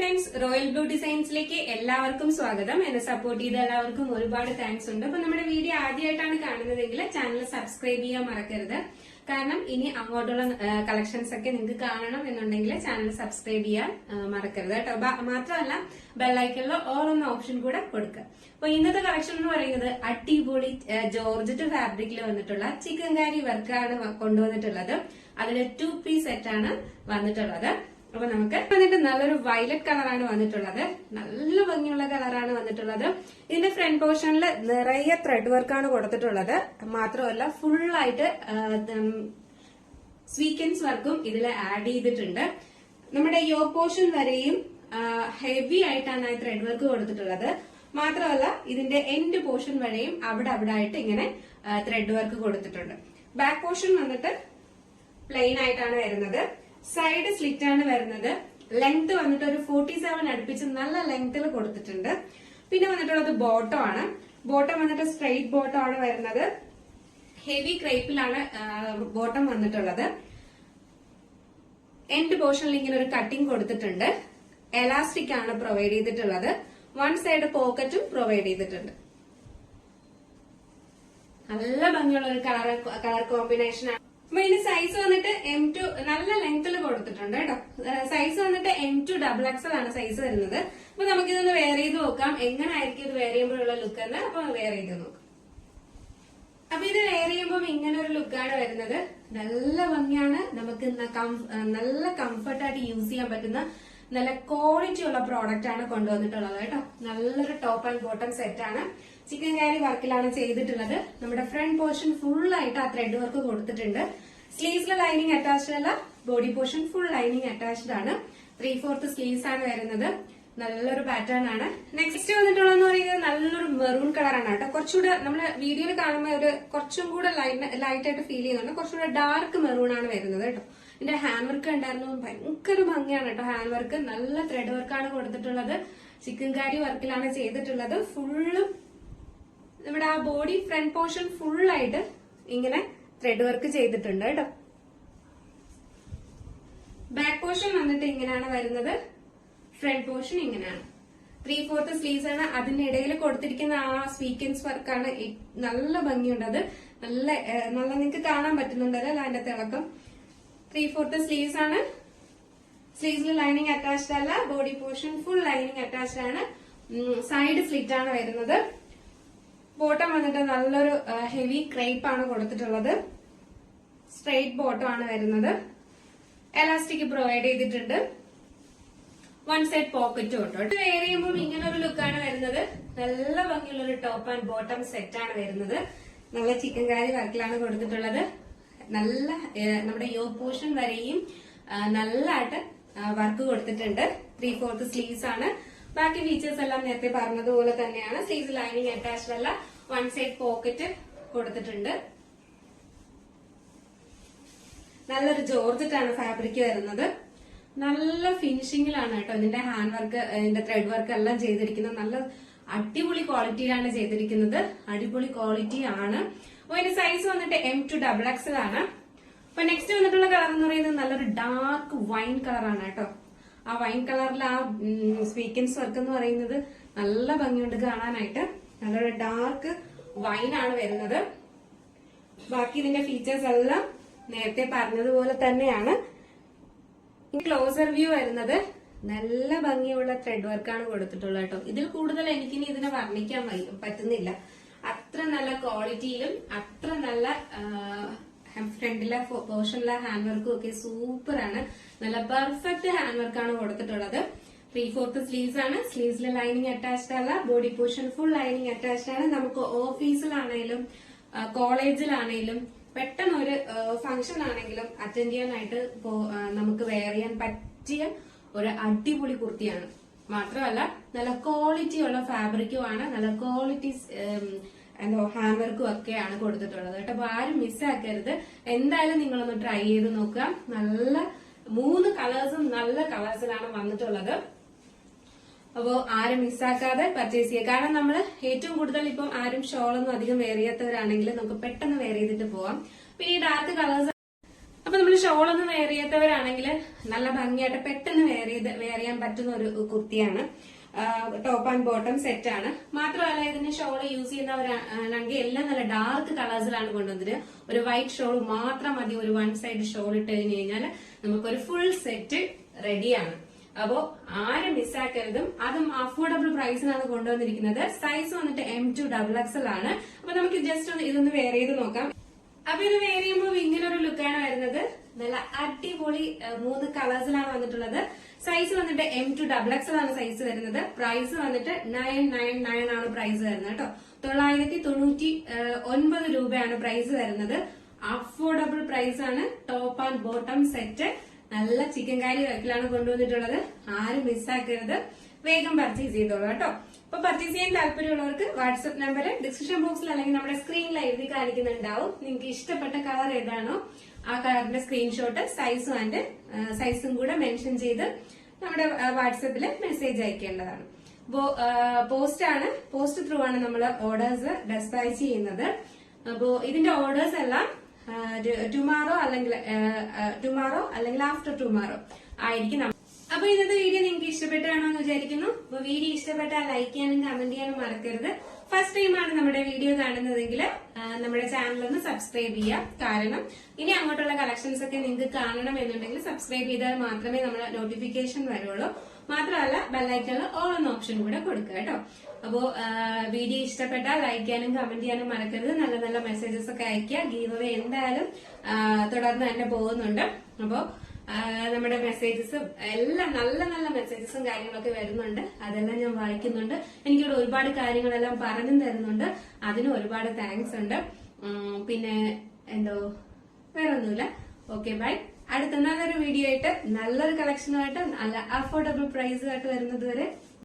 Friends, royal blue ഡിസൈൻസിലേക്ക് എല്ലാവർക്കും സ്വാഗതം. എന്നെ സപ്പോർട്ട് ചെയ്ത എല്ലാവർക്കും ഒരുപാട് താങ്ക്സ് ഉണ്ട്. അപ്പൊ നമ്മുടെ വീഡിയോ ആദ്യമായിട്ടാണ് കാണുന്നതെങ്കിൽ ചാനൽ സബ്സ്ക്രൈബ് ചെയ്യാൻ മറക്കരുത്. കാരണം ഇനി അങ്ങോട്ടുള്ള കളക്ഷൻസ് ഒക്കെ നിങ്ങൾക്ക് കാണണം എന്നുണ്ടെങ്കിൽ ചാനൽ സബ്സ്ക്രൈബ് ചെയ്യാൻ മറക്കരുത് കേട്ടോ. മാത്രമല്ല ബെല്ലൈക്കണിൽ ഓൾ എന്ന ഓപ്ഷൻ കൂടെ കൊടുക്കുക. അപ്പൊ ഇന്നത്തെ കളക്ഷൻ എന്ന് പറയുന്നത് അടിപൊളി ജോർജറ്റ് ഫാബ്രിക്കിൽ വന്നിട്ടുള്ള ചിക്കൻകാരി വർക്കാണ് കൊണ്ടുവന്നിട്ടുള്ളത്. അതിൽ 2 പീസ് സെറ്റാണ് വന്നിട്ടുള്ളത്. അപ്പൊ നമുക്ക് വന്നിട്ട് നല്ലൊരു വയലറ്റ് കളറാണ് വന്നിട്ടുള്ളത്. നല്ല ഭംഗിയുള്ള കളറാണ് വന്നിട്ടുള്ളത്. ഇതിന്റെ ഫ്രണ്ട് പോർഷനിൽ നിറയെ ത്രെഡ് വർക്കാണ് കൊടുത്തിട്ടുള്ളത്. മാത്രമല്ല ഫുള്ളായിട്ട് സ്വീക്വൻസ് വർക്കും ഇതിൽ ആഡ് ചെയ്തിട്ടുണ്ട്. നമ്മുടെ യോ പോർഷൻ വരെയും ഹെവി ആയിട്ടാണ് ഈ ത്രെഡ് വർക്ക് കൊടുത്തിട്ടുള്ളത്. മാത്രമല്ല ഇതിന്റെ എൻഡ് പോർഷൻ വരെയും അവിടെ ആയിട്ട് ഇങ്ങനെ ത്രെഡ് വർക്ക് കൊടുത്തിട്ടുണ്ട്. ബാക്ക് പോർഷൻ വന്നിട്ട് പ്ലെയിൻ ആയിട്ടാണ് വരുന്നത്. സൈഡ് സ്ലിറ്റ് ആണ് വരുന്നത്. ലെങ്ത് വന്നിട്ട് ഒരു 47 അടുപ്പിച്ച് നല്ല ലെങ്ത്തിൽ കൊടുത്തിട്ടുണ്ട്. പിന്നെ വന്നിട്ടുള്ളത് ബോട്ടം ആണ്. ബോട്ടം വന്നിട്ട് സ്ട്രെയിറ്റ് ബോട്ടം ആണ് വരുന്നത്. ഹെവി ക്രേപ്പിലാണ് ബോട്ടം വന്നിട്ടുള്ളത്. എൻഡ് പോർഷനിൽ ഇങ്ങനെ ഒരു കട്ടിംഗ് കൊടുത്തിട്ടുണ്ട്. എലാസ്റ്റിക് ആണ് പ്രൊവൈഡ് ചെയ്തിട്ടുള്ളത്. വൺ സൈഡ് പോക്കറ്റും പ്രൊവൈഡ് ചെയ്തിട്ടുണ്ട്. നല്ല ഭംഗിയുള്ള ഒരു കളർ കോമ്പിനേഷൻ ആണ്. അപ്പൊ ഇതിന്റെ സൈസ് വന്നിട്ട് M2 നല്ല ലെങ്ത്തിൽ കൊടുത്തിട്ടുണ്ട് കേട്ടോ. സൈസ് വന്നിട്ട് M2 XXL ആണ് സൈസ് വരുന്നത്. അപ്പൊ നമുക്കിതൊന്ന് വെയർ ചെയ്ത് നോക്കാം എങ്ങനെ ആയിരിക്കും ഇത് വെയർ ചെയ്യുമ്പോഴുള്ള ലുക്ക് എന്ന്. അപ്പൊ വെയർ ചെയ്ത് നോക്കാം. അപ്പൊ ഇത് വെയർ ചെയ്യുമ്പോൾ ഇങ്ങനെ ഒരു ലുക്കാണ് വരുന്നത്. നല്ല ഭംഗിയാണ്. നമുക്ക് നല്ല കംഫർട്ടായിട്ട് യൂസ് ചെയ്യാൻ പറ്റുന്ന നല്ല ക്വാളിറ്റി ഉള്ള പ്രോഡക്റ്റ് ആണ് കൊണ്ടുവന്നിട്ടുള്ളത് കേട്ടോ. നല്ലൊരു ടോപ്പ് ആൻഡ് ബോട്ടം സെറ്റ് ആണ്. ചിക്കൻ കാരി വർക്കിലാണ് ചെയ്തിട്ടുള്ളത്. നമ്മുടെ ഫ്രണ്ട് പോർഷൻ ഫുൾ ആയിട്ട് ആ ത്രെഡ് വർക്ക് കൊടുത്തിട്ടുണ്ട്. സ്ലീവ്സിലെ ലൈനിങ് അറ്റാച്ച്ഡ് അല്ല. Body portion full lining attached ആണ്. 3/4 സ്ലീവ്സ് ആണ് വരുന്നത്. നല്ലൊരു പാറ്റേൺ ആണ്. നെക്സ്റ്റ് വന്നിട്ടുള്ളതെന്ന് പറയുന്നത് നല്ലൊരു മെറൂൺ കളറാണ് കേട്ടോ. കുറച്ചുകൂടെ നമ്മള് വീഡിയോയിൽ കാണുമ്പോൾ ഒരു കുറച്ചും കൂടെ ലൈറ്റ് ആയിട്ട് ഫീൽ ചെയ്യുന്നുണ്ട്. കുറച്ചുകൂടെ ഡാർക്ക് മെറൂൺ ആണ് വരുന്നത് കേട്ടോ. ഇതിന്റെ ഹാൻഡ് വർക്ക് ഉണ്ടായിരുന്നു. ഭയങ്കര ഭംഗിയാണ് കേട്ടോ. ഹാൻഡ് വർക്ക് നല്ല ത്രെഡ് വർക്കാണ് കൊടുത്തിട്ടുള്ളത്. ചിക്കൻ കാരി വർക്കിലാണ് ചെയ്തിട്ടുള്ളത്. ഫുള്ളും നമ്മുടെ ആ ബോഡി ഫ്രണ്ട് പോർഷൻ ഫുള്ളായിട്ട് ഇങ്ങനെ ത്രെഡ് വർക്ക് ചെയ്തിട്ടുണ്ട് കേട്ടോ. ബാക്ക് പോർഷൻ വന്നിട്ട് ഇങ്ങനെയാണ് വരുന്നത്. ഫ്രണ്ട് പോർഷൻ ഇങ്ങനെയാണ്. 3/4 സ്ലീവ്സ് ആണ്. അതിനിടയിൽ കൊടുത്തിരിക്കുന്ന ആ സ്വീക്വൻസ് വർക്കാണ്. നല്ല ഭംഗിയുണ്ട്. അത് നല്ല നിങ്ങൾക്ക് കാണാൻ പറ്റുന്നുണ്ടല്ലോ അതിന്റെ തിളക്കം. 3/4 സ്ലീവ്സ് ആണ്. സ്ലീവ്സിൽ ലൈനിങ് അറ്റാച്ച്ഡ് അല്ല. Body portion full lining attached ആണ്. സൈഡ് സ്ലിറ്റ് ആണ് വരുന്നത്. ബോട്ടം വന്നിട്ട് നല്ലൊരു ഹെവി ക്രേപ്പ് ആണ് കൊടുത്തിട്ടുള്ളത്. സ്ട്രെയിറ്റ് ബോട്ടം ആണ് വരുന്നത്. എലാസ്റ്റിക് പ്രൊവൈഡ് ചെയ്തിട്ടുണ്ട്. വൺ സൈഡ് പോക്കറ്റും ഉണ്ട്. വെയർ ചെയ്യുമ്പോൾ ഇങ്ങനെ ഒരു ലുക്കാണ് വരുന്നത്. നല്ല ഭംഗിയുള്ള ഒരു ടോപ്പ് ആൻഡ് ബോട്ടം സെറ്റ് ആണ് വരുന്നത്. നല്ല ചിക്കൻ കാരി വർക്കിലാണ് കൊടുത്തിട്ടുള്ളത്. നല്ല നമ്മുടെ യോ പോർഷൻ വരെയും നല്ലതായിട്ട് വർക്ക് കൊടുത്തിട്ടുണ്ട്. 3/4 സ്ലീവ്സ് ആണ്. ബാക്കി ഫീച്ചേഴ്സ് എല്ലാം നേരത്തെ പറഞ്ഞതുപോലെ തന്നെയാണ്. സ്ലീവ്സ് ലൈനിങ് അറ്റാച്ച്ഡ് അല്ല. വൺ സൈഡ് പോക്കറ്റ് കൊടുത്തിട്ടുണ്ട്. നല്ലൊരു ജോർജറ്റ് ആണ് ഫാബ്രിക് വരുന്നത്. നല്ല ഫിനിഷിംഗിലാണ് കേട്ടോ. ഇതിന്റെ ഹാൻഡ് വർക്ക്, ഇതിന്റെ ത്രെഡ് വർക്ക് എല്ലാം ചെയ്തിരിക്കുന്നത് നല്ല അടിപൊളി ക്വാളിറ്റിയിലാണ് ചെയ്തിരിക്കുന്നത്. അടിപൊളി ക്വാളിറ്റി ആണ്. അപ്പൊ ഇതിന്റെ സൈസ് വന്നിട്ട് M2 XXL ആണ്. അപ്പൊ നെക്സ്റ്റ് വന്നിട്ടുള്ള കളർ എന്ന് പറയുന്നത് നല്ലൊരു ഡാർക്ക് വൈൻ കളറാണ് കേട്ടോ. ആ വൈൻ കളറിൽ ആ സ്വീക്വൻസ് വർക്ക് എന്ന് പറയുന്നത് നല്ല ഭംഗിയുണ്ട് കാണാനായിട്ട്. നല്ലൊരു ഡാർക്ക് വൈൻ ആണ് വരുന്നത്. ബാക്കി ഇതിന്റെ ഫീച്ചേഴ്സ് എല്ലാം നേരത്തെ പറഞ്ഞതുപോലെ തന്നെയാണ്. ക്ലോസർ വ്യൂ വരുന്നത് നല്ല ഭംഗിയുള്ള ത്രെഡ് വർക്കാണ് കൊടുത്തിട്ടുള്ളത് കേട്ടോ. ഇതിൽ കൂടുതൽ എനിക്കിനി ഇതിനെ വർണ്ണിക്കാൻ പറ്റുന്നില്ല. അത്ര നല്ല ക്വാളിറ്റിയിലും അത്ര നല്ല ഫ്രണ്ടിലെ പോർഷനിലെ ഹാൻഡ് വർക്കും ഒക്കെ സൂപ്പർ ആണ്. നല്ല പെർഫെക്റ്റ് ഹാൻഡ് വർക്കാണ് കൊടുത്തിട്ടുള്ളത്. 3/4 സ്ലീവ്സ് ആണ്. സ്ലീവ്സിലെ ലൈനിങ് അറ്റാച്ച്ഡ് അല്ല. Body portion full lining attached ആണ്. നമുക്ക് ഓഫീസിലാണേലും കോളേജിലാണേലും പെട്ടെന്ന് ഒരു ഫംഗ്ഷൻ ആണെങ്കിലും അറ്റൻഡ് ചെയ്യാനായിട്ട് നമുക്ക് വെയർ ചെയ്യാൻ പറ്റിയ ഒരു അടിപൊളി കുർത്തിയാണ്. മാത്രമല്ല നല്ല ക്വാളിറ്റി ഉള്ള ഫാബ്രിക്കും ആണ്. നല്ല ക്വാളിറ്റി ഹാൻഡ് വർക്കും ഒക്കെയാണ് കൊടുത്തിട്ടുള്ളത് കേട്ടോ. അപ്പൊ ആരും മിസ്സാക്കരുത്. എന്തായാലും നിങ്ങളൊന്ന് ട്രൈ ചെയ്ത് നോക്കുക. നല്ല 3 കളേഴ്സും നല്ല കളേഴ്സിലാണ് വന്നിട്ടുള്ളത്. അപ്പോ ആരും മിസ്സാക്കാതെ പർച്ചേസ് ചെയ്യുക. കാരണം നമ്മൾ ഏറ്റവും കൂടുതൽ ഇപ്പം ആരും ഷോളൊന്നും അധികം വെയർ ചെയ്യാത്തവരാണെങ്കിൽ നമുക്ക് പെട്ടെന്ന് വെയർ ചെയ്തിട്ട് പോവാം. പിന്നെ ഈ ഡാർക്ക് കളേഴ്സ് അപ്പൊ നമ്മൾ ഷോളൊന്നും വെയർ ചെയ്യാത്തവരാണെങ്കിൽ നല്ല ഭംഗിയായിട്ട് പെട്ടെന്ന് വെയർ ചെയ്യാൻ പറ്റുന്ന ഒരു കുർത്തിയാണ്. ടോപ്പ് ആൻഡ് ബോട്ടം സെറ്റ് ആണ്. മാത്രമല്ല ഇതിന് ഷോൾ യൂസ് ചെയ്യുന്നവരാണെങ്കിൽ എല്ലാം നല്ല ഡാർക്ക് കളേഴ്സിലാണ് കൊണ്ടുവന്നത്. ഒരു വൈറ്റ് ഷോൾ മാത്രം മതി, ഒരു വൺ സൈഡ് ഷോൾ ഇട്ട് കഴിഞ്ഞ് കഴിഞ്ഞാൽ നമുക്കൊരു ഫുൾ സെറ്റ് റെഡിയാണ്. അപ്പോ ആരും മിസ്സാക്കരുതും. അതും അഫോർഡബിൾ പ്രൈസിനാണ് കൊണ്ടുവന്നിരിക്കുന്നത്. സൈസ് വന്നിട്ട് M2 XXL ആണ്. അപ്പൊ നമുക്ക് ജസ്റ്റ് ഇതൊന്ന് വെയർ ചെയ്ത് നോക്കാം. അപ്പൊ ഇത് വെയർ ചെയ്യുമ്പോൾ ഇങ്ങനെ ഒരു ലുക്കാണ് വരുന്നത്. നല്ല അടിപൊളി 3 കളേഴ്സിലാണ് വന്നിട്ടുള്ളത്. സൈസ് വന്നിട്ട് M2 XXL ആണ് സൈസ് വരുന്നത്. പ്രൈസ് വന്നിട്ട് 999 ആണ് പ്രൈസ് വരുന്നത് കേട്ടോ. 999 രൂപയാണ് പ്രൈസ് വരുന്നത്. അഫോർഡബിൾ പ്രൈസ് ആണ്. ടോപ്പ് ആൻഡ് ബോട്ടം സെറ്റ് നല്ല ചിക്കൻ കാരി വർക്കിലാണ് കൊണ്ടുവന്നിട്ടുള്ളത്. ആരും മിസ്സാക്കരുത്, വേഗം പർച്ചേസ് ചെയ്തോളൂ കേട്ടോ. അപ്പൊ പർച്ചേസ് ചെയ്യാൻ താല്പര്യമുള്ളവർക്ക് വാട്സ്ആപ്പ് നമ്പർ ഡിസ്ക്രിപ്ഷൻ ബോക്സിൽ അല്ലെങ്കിൽ നമ്മുടെ സ്ക്രീനിൽ എഴുതി കാണിക്കുന്നുണ്ടാവും. നിങ്ങൾക്ക് ഇഷ്ടപ്പെട്ട കളർ ഏതാണോ ആ കളറിന്റെ സ്ക്രീൻഷോട്ട് സൈസും കൂടെ മെൻഷൻ ചെയ്ത് നമ്മുടെ വാട്സ്ആപ്പിൽ മെസ്സേജ് അയക്കേണ്ടതാണ്. പോസ്റ്റ് ത്രൂ ആണ് നമ്മൾ ഓർഡേഴ്സ് ഡെസ്പാച്ച് ചെയ്യുന്നത്. അപ്പോ ഇതിന്റെ ഓർഡേഴ്സ് എല്ലാം ടുമാറോ അല്ലെങ്കിൽ ആഫ്റ്റർ ടുമാറോ ആയിരിക്കും. അപ്പൊ ഇന്നത്തെ വീഡിയോ നിങ്ങൾക്ക് ഇഷ്ടപ്പെട്ടാണോ എന്ന് വിചാരിക്കുന്നു. അപ്പൊ വീഡിയോ ഇഷ്ടപ്പെട്ടാൽ ലൈക്ക് ചെയ്യാനും കമന്റ് ചെയ്യാനും മറക്കരുത്. ഫസ്റ്റ് ടൈമാണ് നമ്മുടെ വീഡിയോ കാണുന്നതെങ്കിൽ നമ്മുടെ ചാനൽ ഒന്ന് സബ്സ്ക്രൈബ് ചെയ്യാം. കാരണം ഇനി അങ്ങോട്ടുള്ള കളക്ഷൻസ് ഒക്കെ നിങ്ങൾക്ക് കാണണം എന്നുണ്ടെങ്കിൽ സബ്സ്ക്രൈബ് ചെയ്താൽ മാത്രമേ നമ്മുടെ നോട്ടിഫിക്കേഷൻ വരുള്ളൂ. മാത്രമല്ല ബെല്ലൈക്കണിൽ ഓൾ എന്ന ഓപ്ഷൻ കൂടെ കൊടുക്കുക കേട്ടോ. അപ്പോ വീഡിയോ ഇഷ്ടപ്പെട്ടാൽ ലൈക്ക് ചെയ്യാനും കമന്റ് ചെയ്യാനും മറക്കരുത്. നല്ല നല്ല മെസ്സേജസ് ഒക്കെ അയക്കുക. ഗീവ് അവേ എന്തായാലും തുടർന്ന് തന്നെ പോകുന്നുണ്ട്. അപ്പോ നമ്മുടെ മെസ്സേജസും എല്ലാം നല്ല നല്ല മെസ്സേജസും കാര്യങ്ങളൊക്കെ വരുന്നുണ്ട്. അതെല്ലാം ഞാൻ വായിക്കുന്നുണ്ട്. എനിക്കിവിടെ ഒരുപാട് കാര്യങ്ങളെല്ലാം പറഞ്ഞു തരുന്നുണ്ട്. അതിന് ഒരുപാട് താങ്ക്സ് ഉണ്ട്. പിന്നെ വേറൊന്നുമില്ല. Okay bye. അടുത്ത നല്ലൊരു വീഡിയോ ആയിട്ട് നല്ലൊരു കളക്ഷനുമായിട്ട് നല്ല അഫോർഡബിൾ പ്രൈസുമായിട്ട് വരുന്നത് വരെ